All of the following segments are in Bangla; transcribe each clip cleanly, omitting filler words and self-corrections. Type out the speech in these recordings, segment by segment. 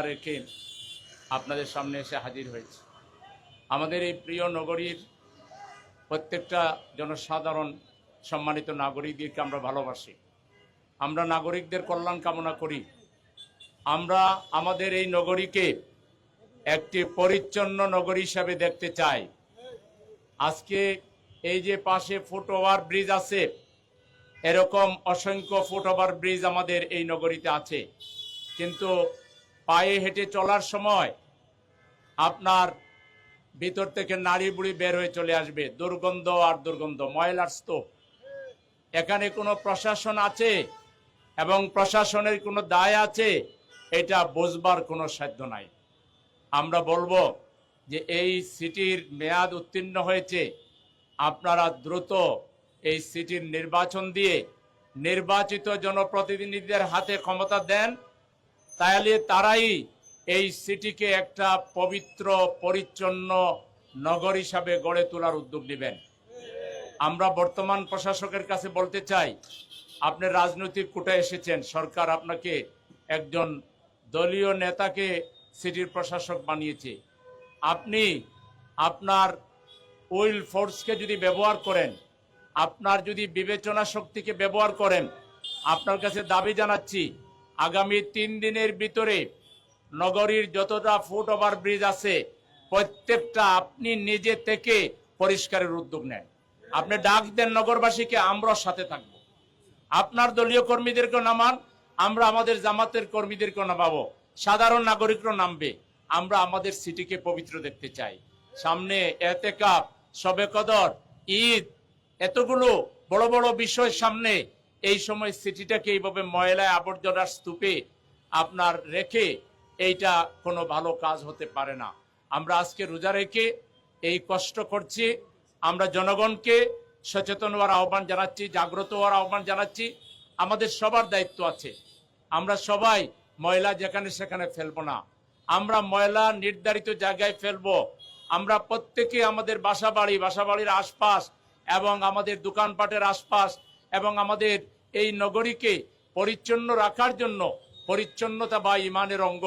রেখে আপনাদের সামনে এসে হাজির হয়েছে। আমাদের এই প্রিয় নগরীর প্রত্যেকটা জনসাধারণ সম্মানিত নাগরিকদেরকে আমরা ভালোবাসি। আমরা নাগরিকদের কল্যাণ কামনা করি। আমরা আমাদের এই নগরীকে একটি পরিচ্ছন্ন নগরী হিসাবে দেখতে চাই। আজকে এই যে পাশে ফুটওভার ব্রিজ আছে, এরকম অসংখ্য ফুটওভার ব্রিজ আমাদের এই নগরীতে আছে, কিন্তু পায়ে হেঁটে চলার সময় আপনার ভিতর থেকে নাড়ি বুড়ি বের হয়ে চলে আসবে, দুর্গন্ধ আর দুর্গন্ধ, ময়লার স্তূপ। এখানে কোনো প্রশাসন আছে এবং প্রশাসনের কোনো দায় আছে, এটা বুঝবার কোনো সাধ্য নাই। আমরা বলবো যে এই সিটির মেয়াদ উত্তীর্ণ হয়েছে, আপনারা দ্রুত এই সিটির নির্বাচন দিয়ে নির্বাচিত জনপ্রতিনিধিদের হাতে ক্ষমতা দেন, তাহলে তারাই এই সিটিকে একটা পবিত্র পরিচ্ছন্ন নগর হিসাবে গড়ে তোলার উদ্যোগ নেবেন। আমরা বর্তমান প্রশাসকের কাছে বলতে চাই, আপনি রাজনৈতিক কোটায় এসেছেন, সরকার আপনাকে একজন দলীয় নেতাকে সিটির প্রশাসক বানিয়েছে। আপনি আপনার উইল ফোর্সকে যদি ব্যবহার করেন, আপনার যদি বিবেচনা শক্তিকে ব্যবহার করেন, আপনার কাছে দাবি জানাচ্ছি আগামী 3 দিনের ভিতরে নগরীর যতটা ফুটওভার ব্রিজ আছে প্রত্যেকটা আপনি নিজে থেকে পরিষ্কারের উদ্যোগ নেন। আপনি ডাক দেন নগরবাসীকে, আমরা সাথে থাকব। আপনার দলীয় কর্মীদেরকে নামান, আমরা আমাদের জামাতের কর্মীদেরকে নামাবো, সাধারণ নাগরিকরা নামবে। আমরা আমাদের সিটিকে পবিত্র দেখতে চাই। সামনে এতেকাফ, শবে কদর, ঈদ, এতগুলো বড় বড় বিষয় সামনে। এই সময় সিটিটাকে এইভাবে ময়লায় আবর্জনার স্তূপে আপনার রেখে এইটা কোনো ভালো কাজ হতে পারে না। আমরা আজকে রোজা রেখে এই কষ্ট করছি। আমরা জনগণকে সচেতন হওয়ার আহ্বান জানাচ্ছি, জাগ্রত হওয়ার আহ্বান জানাচ্ছি। আমাদের সবার দায়িত্ব আছে। আমরা সবাই ময়লা যেখানে সেখানে ফেলবো না, আমরা ময়লা নির্ধারিত জায়গায় ফেলবো। আমরা প্রত্যেকে আমাদের বাসাবাড়ির আশপাশ এবং আমাদের দোকানপাটের আশপাশ এবং আমাদের এই নগরীকে পরিচ্ছন্ন রাখার জন্য, পরিচ্ছন্নতা বা ইমানের অঙ্গ।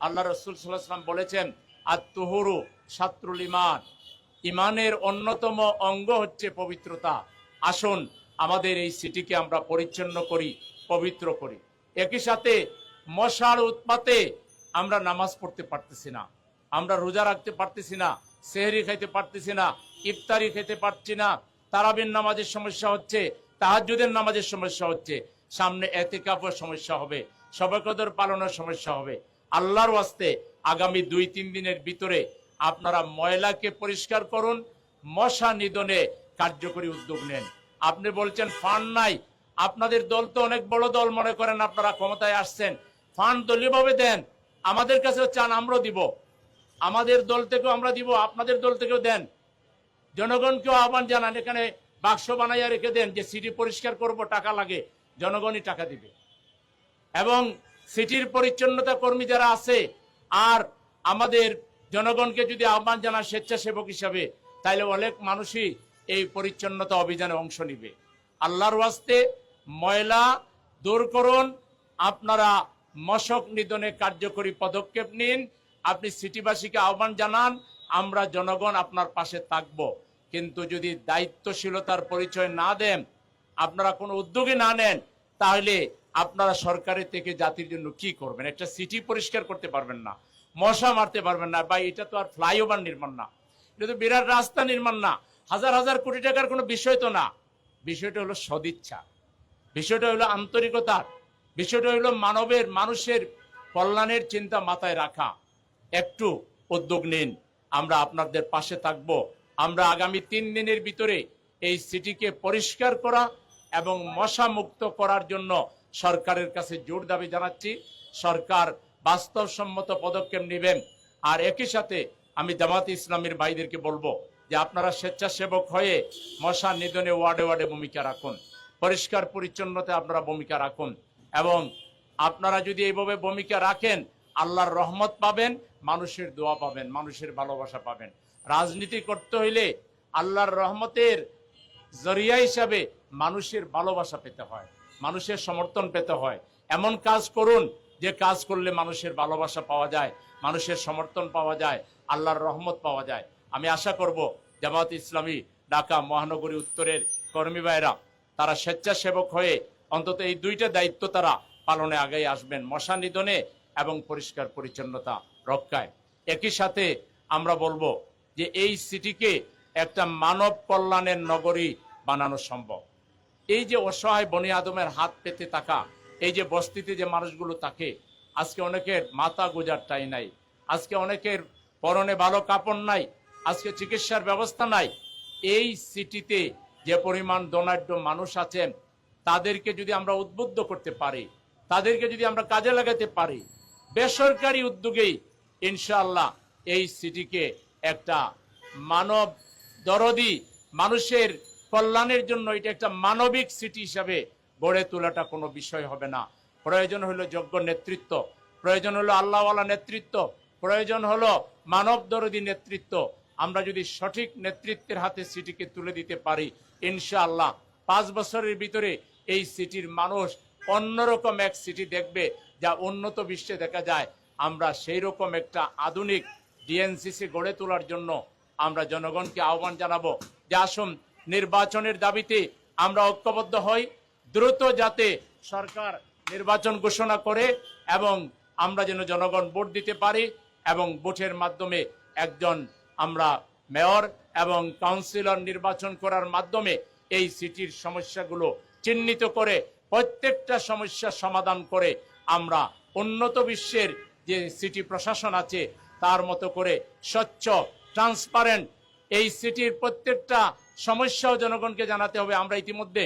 আল্লাহ রাসূল সাল্লাল্লাহু আলাইহি ওয়াসাল্লাম বলেছেন, আত-তুহুরু শাত্রুল ঈমান, ইমানের অন্যতম অঙ্গ হচ্ছে পবিত্রতা। আসুন আমাদের এই সিটিকে আমরা পরিচ্ছন্ন করি, পবিত্র করি। একই সাথে মশার উৎপাতে আমরা নামাজ পড়তে পারতেছি না, আমরা রোজা রাখতে পারতেছি না, সেহরি খাইতে পারতেছি না, ইফতারি খেতে পারছি না, তারাবির নামাজের সমস্যা হচ্ছে, তাহাজ্জুদের নামাজের সমস্যা হচ্ছে, সামনে এতেকাফের সমস্যা হবে, শবে কদর পালনের সমস্যা হবে। আল্লাহর ওয়াস্তে আগামী 2-3 দিনের ভিতরে আপনারা ময়লাকে পরিষ্কার করুন, মশা নিধনে কার্যকরী উদ্যোগ নেন। আপনি বলছেন ফান্ড নাই, আপনাদের দল তো অনেক বড় দল, মনে করেন আপনারা ক্ষমতায় আসছেন, ফান্ড দলীয়ভাবে দেন, আমাদের কাছেও চান, আমরাও দিব, আমাদের দল থেকেও আমরা দিব, আপনাদের দল থেকেও দেন। জনগণকেও আহ্বান জানান, এখানে বাক্স বানাইয়া রেখে দেন যে সিটি পরিষ্কার করব, টাকা লাগে, জনগণই টাকা দিবে। এবং সিটির পরিচ্ছন্নতা কর্মী যারা আছে, আর আমাদের জনগণকে যদি আহ্বান জানান স্বেচ্ছাসেবক হিসাবে, তাইলে অনেক মানুষই এই পরিচ্ছন্নতা অভিযানে অংশ নিবে। আল্লাহর ওয়াস্তে ময়লা দূর করুন, আপনারা মশক নিধনে কার্যকরী পদক্ষেপ নিন। আপনি সিটিবাসীকে আহ্বান জানান, আমরা জনগণ আপনার পাশে থাকব। কিন্তু যদি দায়িত্বশীলতার পরিচয় না দেন, আপনারা কোনো উদ্যোগে না নেন, তাহলে আপনারা সরকারের থেকে জাতির জন্য কি করবেন? একটা সিটি পরিষ্কার করতে পারবেন না, মশা মারতে পারবেন না, বা এটা তো আর ফ্লাইওভার নির্মাণ না, এটা তো বিরাট রাস্তা নির্মাণ না, হাজার হাজার কোটি টাকার কোনো বিষয় তো না। বিষয়টা হলো সদিচ্ছা, বিষয়টা হলো আন্তরিকতার, বিষয়টা হলো মানুষের কল্যাণের চিন্তা মাথায় রাখা। একটু উদ্যোগ নিন, আমরা আপনাদের পাশে থাকব। আমরা আগামী 3 দিনের ভিতরে এই সিটিকে পরিষ্কার করা এবং মশা মুক্ত করার জন্য সরকারের কাছে জোর দাবি জানাচ্ছি। সরকার বাস্তবসম্মত পদক্ষেপ নেবেন। আর একই সাথে আমি জামাতে ইসলামীর ভাইদেরকে বলবো যে আপনারা স্বেচ্ছাসেবক হয়ে মশা নিধনে ওয়ার্ডে ওয়ার্ডে ভূমিকা রাখুন, পরিষ্কার পরিচ্ছন্নতায় আপনারা ভূমিকা রাখুন। এবং আপনারা যদি এইভাবে ভূমিকা রাখেন, আল্লাহর রহমত পাবেন, মানুষের দোয়া পাবেন, মানুষের ভালোবাসা পাবেন। রাজনীতি করতে হইলে আল্লাহর রহমতের জরিয়া হিসাবে মানুষের ভালোবাসা পেতে হয়, মানুষের সমর্থন পেতে হয়। এমন কাজ করুন যে কাজ করলে মানুষের ভালোবাসা পাওয়া যায়, মানুষের সমর্থন পাওয়া যায়, আল্লাহর রহমত পাওয়া যায়। আমি আশা করব জামাত ইসলামী ঢাকা মহানগরী উত্তরের কর্মী ভাইরা তারা স্বেচ্ছাসেবক হয়ে অন্তত এই দুইটা দায়িত্ব তারা পালনে আগে আসবেন, মশা নিধনে এবং পরিষ্কার পরিচ্ছন্নতা রক্ষায়। একই সাথে আমরা বলবো যে এই সিটিকে একটা মানব কল্যাণের নগরী বানানো সম্ভব। এই যে অসহায় বনি আদমের হাত পেতে থাকা, এই যে বস্তিতে যে মানুষগুলো থাকে, আজকে অনেকের মাথা গোজার ঠাঁই নাই, আজকে অনেকের পরনে ভালো কাপড় নাই, আজকে চিকিৎসার ব্যবস্থা নাই। এই সিটিতে যে পরিমাণ ধনাঢ্য মানুষ আছেন তাদেরকে যদি আমরা উদ্বুদ্ধ করতে পারি, তাদেরকে যদি আমরা কাজে লাগাতে পারি, বেসরকারি উদ্যোগেই ইনশাআল্লাহ এই সিটিকে একটা মানব দরদি, মানুষের কল্যাণের জন্য এটা একটা মানবিক সিটি হিসাবে গড়ে তোলাটা কোনো বিষয় হবে না। প্রয়োজন হলো যোগ্য নেতৃত্ব, প্রয়োজন হলো আল্লাহওয়ালা নেতৃত্ব, প্রয়োজন হলো মানব দরদি নেতৃত্ব। আমরা যদি সঠিক নেতৃত্বের হাতে সিটিকে তুলে দিতে পারি, ইনশাআল্লাহ 5 বছরের ভিতরে এই সিটির মানুষ অন্যরকম এক সিটি দেখবে যা উন্নত বিশ্বে দেখা যায়। আমরা সেই রকম একটা আধুনিক ডিএনসিসি গড়ে তোলার জন্য আমরা জনগণকে আহ্বান জানাবো যে আসুন নির্বাচনের দাবিতে আমরা ঐক্যবদ্ধ হই, দ্রুত যাতে সরকার নির্বাচন ঘোষণা করে এবং আমরা যেন জনগণ ভোট দিতে পারি এবং ভোটের মাধ্যমে একজন আমরা মেয়র এবং কাউন্সিলর নির্বাচন করার মাধ্যমে এই সিটির সমস্যাগুলো চিহ্নিত করে প্রত্যেকটা সমস্যার সমাধান করে আমরা উন্নত বিশ্বের যে সিটি প্রশাসন আছে তার মতো করে স্বচ্ছ ট্রান্সপারেন্ট এই সিটির প্রত্যেকটা সমস্যাও জনগণকে জানাতে হবে। আমরা ইতিমধ্যে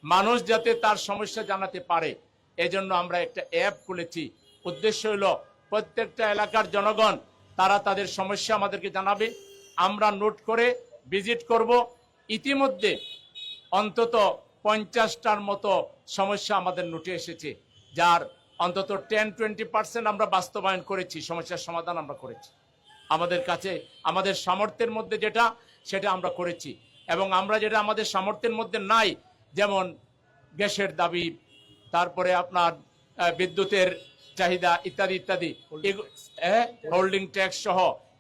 মানুষ যাতে তার সমস্যা জানাতে পারে এজন্য আমরা একটা অ্যাপ খুলেছি। উদ্দেশ্য হলো প্রত্যেকটা এলাকার জনগণ তারা তাদের সমস্যা আমাদেরকে জানাবে, আমরা নোট করে ভিজিট করব। ইতিমধ্যে অন্তত 50টার মতো সমস্যা আমাদের নোটে এসেছে, যার অন্তত 10-20% আমরা বাস্তবায়ন করেছি, সমস্যার সমাধান আমরা করেছি। আমাদের কাছে আমাদের সামর্থ্যের মধ্যে যেটা সেটা আমরা করেছি এবং আমরা যেটা আমাদের সামর্থ্যের মধ্যে নাই, যেমন গ্যাসের দাবি, তারপরে আপনার বিদ্যুতের চাহিদা ইত্যাদি ইত্যাদি, হোল্ডিং ট্যাক্স সহ,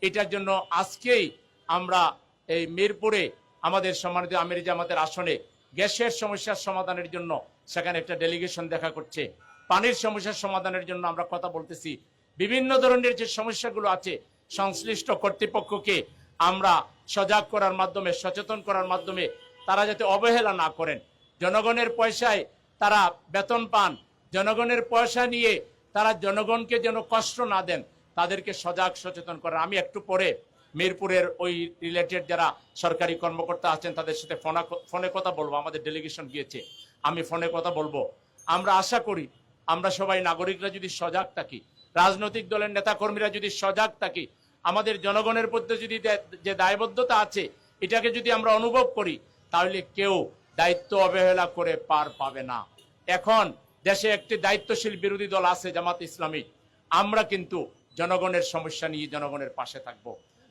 এটার জন্য আজকেই আমরা এই মিরপুরে আমাদের সম্মানিত আমির জামাতের আসনে গ্যাসের সমস্যার সমাধানের জন্য সেখানে একটা ডেলিগেশন দেখা করছে। পানির সমস্যার সমাধানের জন্য আমরা কথা বলতেছি। বিভিন্ন ধরনের যে সমস্যাগুলো আছে সংশ্লিষ্ট কর্তৃপক্ষকে আমরা সজাগ করার মাধ্যমে, সচেতন করার মাধ্যমে তারা যাতে অবহেলা না করেন, জনগণের পয়সায় তারা বেতন পান, জনগণের পয়সা নিয়ে তারা জনগণকে যেন কষ্ট না দেন, তাদেরকে সজাগ সচেতন করেন। আমি একটু পরে মিরপুরের ওই রিলেটেড যারা সরকারি কর্মকর্তা আছেন তাদের সাথে ফোনে কথা বলবো। আমাদের ডেলিগেশন গিয়েছে, আমি ফোনে কথা বলবো। আমরা আশা করি আমরা সবাই নাগরিকরা যদি সজাগ থাকি, রাজনৈতিক দলের নেতাকর্মীরা যদি সজাগ থাকি, আমাদের জনগণের প্রতি যদি যে দায়বদ্ধতা আছে এটাকে যদি আমরা অনুভব করি, তাহলে কেউ দায়িত্ব অবহেলা করে পার পাবে না। এখন দেশে একটি দায়িত্বশীল বিরোধী দল আছে জামাত ইসলামী। আমরা কিন্তু জনগণের সমস্যা নিয়ে জনগণের পাশে থাকব।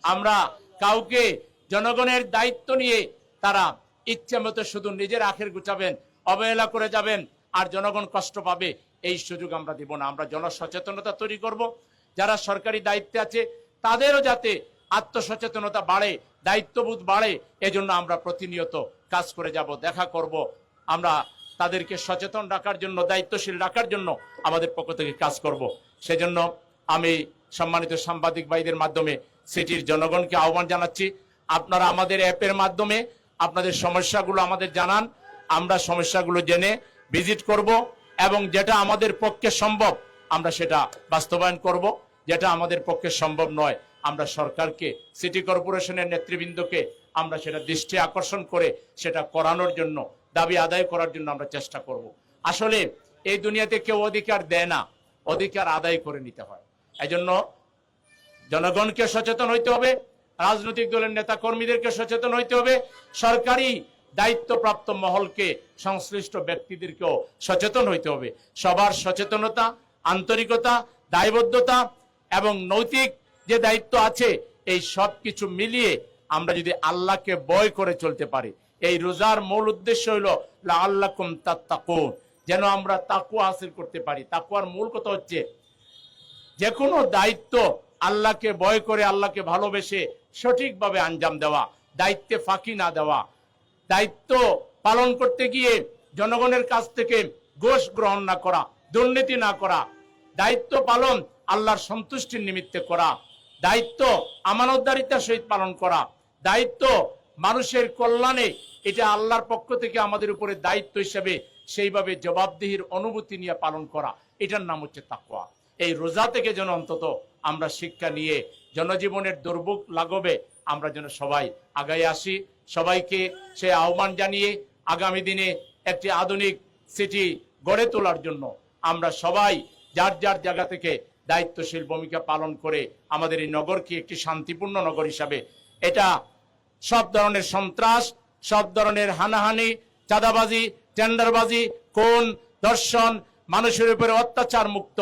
আমরা কাউকে জনগণের দায়িত্ব নিয়ে তারা ইচ্ছে মতো শুধু নিজের আখের গুছাবেন, অবহেলা করে যাবেন আর জনগণ কষ্ট পাবে, এই সুযোগ আমরা দিব না। আমরা জনসচেতনতা তৈরি করব। যারা সরকারি দায়িত্বে আছে তাদেরও যাতে আত্মসচেতনতা বাড়ে, দায়িত্ববোধ বাড়ে, এজন্য আমরা প্রতিনিয়ত কাজ করে যাব, দেখা করব। আমরা তাদেরকে সচেতন রাখার জন্য, দায়িত্বশীল রাখার জন্য আমাদের পক্ষ থেকে কাজ করব। সেজন্য আমি সম্মানিত সাংবাদিক ভাইদের মাধ্যমে সিটির জনগণকে আহ্বান জানাচ্ছি, আপনারা আমাদের অ্যাপের মাধ্যমে আপনাদের সমস্যাগুলো আমাদের জানান, আমরা সমস্যাগুলো জেনে ভিজিট করব এবং যেটা আমাদের পক্ষে সম্ভব আমরা সেটা বাস্তবায়ন করব। যেটা আমাদের পক্ষে সম্ভব নয় আমরা সরকারকে, সিটি কর্পোরেশনের নেতৃবৃন্দকে আমরা সেটা দৃষ্টি আকর্ষণ করে সেটা করানোর জন্য, দাবি আদায় করার জন্য আমরা চেষ্টা করব। আসলে এই দুনিয়াতে কেউ অধিকার দেয় না, অধিকার আদায় করে নিতে হয়। এজন্য জনগণকে সচেতন হইতে হবে, রাজনৈতিক দলের নেতা কর্মীদেরকে সচেতন হইতে হবে, সরকারি দায়িত্বপ্রাপ্ত মহলকে, সংশ্লিষ্ট ব্যক্তিদেরকেও সচেতন হইতে হবে। সবার সচেতনতা, আন্তরিকতা, দায়বদ্ধতা এবং নৈতিক যে দায়িত্ব আছে এই সব কিছু মিলিয়ে আমরা যদি আল্লাহকে ভয় করে চলতে পারি, এই রোজার মূল উদ্দেশ্য হলো লাআল্লাকুম তাত্তাকুন, যেন আমরা তাকওয়া হাসিল করতে পারি। তাকওয়ার মূল কথা হচ্ছে যে কোনো দায়িত্ব আল্লাহকে ভয় করে, আল্লাহকে ভালোবেসে সঠিকভাবে আঞ্জাম দেওয়া, দায়িত্বে ফাঁকি না দেওয়া, দায়িত্ব পালন করতে গিয়ে জনগণের কাছ থেকে ঘুষ গ্রহণ না করা, দুর্নীতি না করা, দায়িত্ব পালন আল্লাহর সন্তুষ্টির নিমিত্তে করা, দায়িত্ব আমানতদারিতার সহিত পালন করা, দায়িত্ব মানুষের কল্যাণে, এটা আল্লাহর পক্ষ থেকে আমাদের উপরে দায়িত্ব হিসেবে সেইভাবে জবাবদিহির অনুভূতি নিয়ে পালন করা, এটার নাম হচ্ছে তাকওয়া। এই রোজা থেকে যেন অন্তত আমরা শিক্ষা নিয়ে জনজীবনের দুর্ভোগ লাঘবে আমরা যেন সবাই আগায় আসি। সবাইকে সে আহ্বান জানিয়ে আগামী দিনে একটি আধুনিক সিটি গড়ে তোলার জন্য আমরা সবাই যার যার জায়গা থেকে দায়িত্বশীল ভূমিকা পালন করে আমাদের এই নগরকে একটি শান্তিপূর্ণ নগর হিসাবে, এটা সব ধরনের সন্ত্রাস, সব ধরনের হানাহানি, চাঁদাবাজি, টেন্ডারবাজি, খুন, ধর্ষণ, মানুষের উপরে অত্যাচার মুক্ত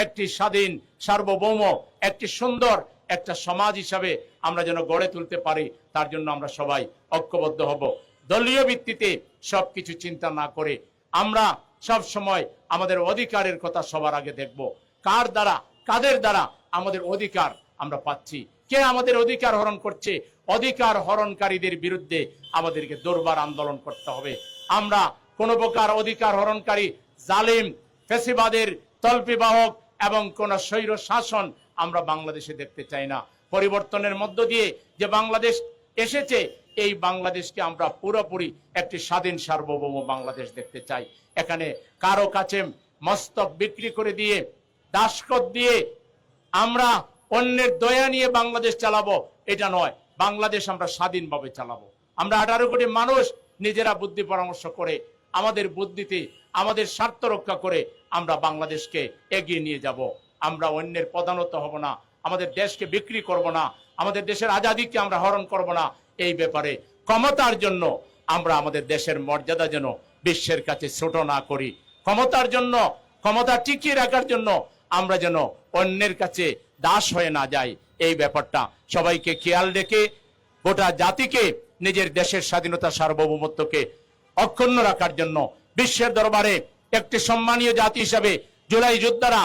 একটি স্বাধীন, সার্বভৌম, একটি সুন্দর একটা সমাজ হিসাবে আমরা যেন গড়ে তুলতে পারি, তার জন্য আমরা সবাই ঐক্যবদ্ধ হব। দলীয় ভিত্তিতে সবকিছু চিন্তা না করে আমরা সব সময় আমাদের অধিকারের কথা সবার আগে দেখব। কার দ্বারা, কাদের দ্বারা আমাদের অধিকার আমরা পাচ্ছি, কে আমাদের অধিকার হরণ করছে, অধিকার হরণকারীদের বিরুদ্ধে আমাদেরকে দুর্বার আন্দোলন করতে হবে। আমরা কোন প্রকার অধিকার হরণকারী, জালিম, ফ্যাসিবাদের তল্পিবাহক এবং কোন স্বৈর শাসন আমরা বাংলাদেশে দেখতে চাই না। পরিবর্তনের মধ্য দিয়ে যে বাংলাদেশ এসেছে, এই বাংলাদেশকে আমরা পুরোপুরি একটি স্বাধীন সার্বভৌম বাংলাদেশ দেখতে চাই। এখানে কারো কাছে মস্তক বিক্রি করে দিয়ে, দাসখত দিয়ে আমরা অন্যের দয়া নিয়ে বাংলাদেশ চালাবো, এটা নয়। বাংলাদেশ আমরা স্বাধীনভাবে চালাবো। আমরা 18 কোটি মানুষ নিজেরা বুদ্ধি পরামর্শ করে, আমাদের বুদ্ধিতে আমাদের স্বার্থ রক্ষা করে আমরা বাংলাদেশকে এগিয়ে নিয়ে যাব। আমরা অন্যের প্রধানত হব না, আমাদের দেশকে বিক্রি করব না, আমাদের দেশের আজাদিকে আমরা হরণ করব না। এই ব্যাপারে ক্ষমতার জন্য আমরা আমাদের দেশের মর্যাদা যেন বিশ্বের কাছে ছোট না করি। ক্ষমতার জন্য, ক্ষমতা টিকিয়ে রাখার জন্য আমরা যেন অন্যের কাছে দাস হয়ে না যাই। এই ব্যাপারটা সবাইকে খেয়াল রেখে গোটা জাতিকে নিজের দেশের স্বাধীনতা, সার্বভৌমত্বকে অক্ষুণ্ণ রাখার জন্য বিশ্বের দরবারে একটি সম্মানীয় জাতি হিসাবে জুলাই যোদ্ধারা,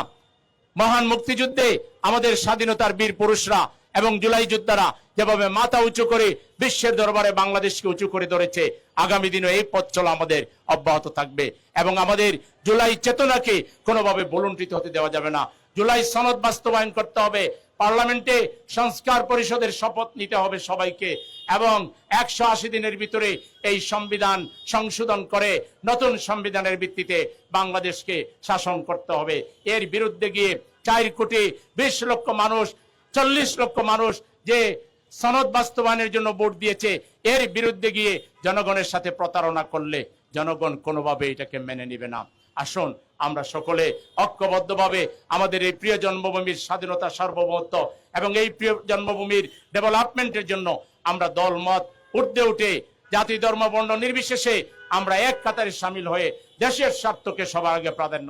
মহান মুক্তিযুদ্ধে আমাদের স্বাধীনতার বীর পুরুষরা এবং জুলাই যোদ্ধারা যেভাবে মাথা উঁচু করে বিশ্বের দরবারে বাংলাদেশকে উঁচু করে ধরেছে, আগামী দিনে এই পথ চলা আমাদের অব্যাহত থাকবে এবং আমাদের জুলাই চেতনাকে কোনোভাবে ভুলুণ্ঠিত হতে দেওয়া যাবে না। জুলাই সনদ বাস্তবায়ন করতে হবে, পার্লামেন্টে সংস্কার পরিষদের শপথ নিতে হবে সবাইকে এবং 180 দিনের ভিতরে এই সংবিধান সংশোধন করে নতুন সংবিধানের ভিত্তিতে বাংলাদেশকে শাসন করতে হবে। এর বিরুদ্ধে গিয়ে 4 কোটি 20 লক্ষ মানুষ, 40 লক্ষ মানুষ যে সনদ বাস্তবায়নের জন্য ভোট দিয়েছে, এর বিরুদ্ধে গিয়ে জনগণের সাথে প্রতারণা করলে জনগণ কোনোভাবে এটাকে মেনে নেবে না। আসুন আমরা সকলে ঐক্যবদ্ধভাবে আমাদের এই প্রিয় জন্মভূমির স্বাধীনতা, সার্বভৌমত্ব এবং এই প্রিয় জন্মভূমির ডেভেলপমেন্টের জন্য আমরা দলমত ঊর্ধ্বে উঠে জাতি, ধর্ম, বর্ণ নির্বিশেষে আমরা এক কাতারে সামিল হয়ে দেশের স্বার্থকে সবার আগে প্রাধান্য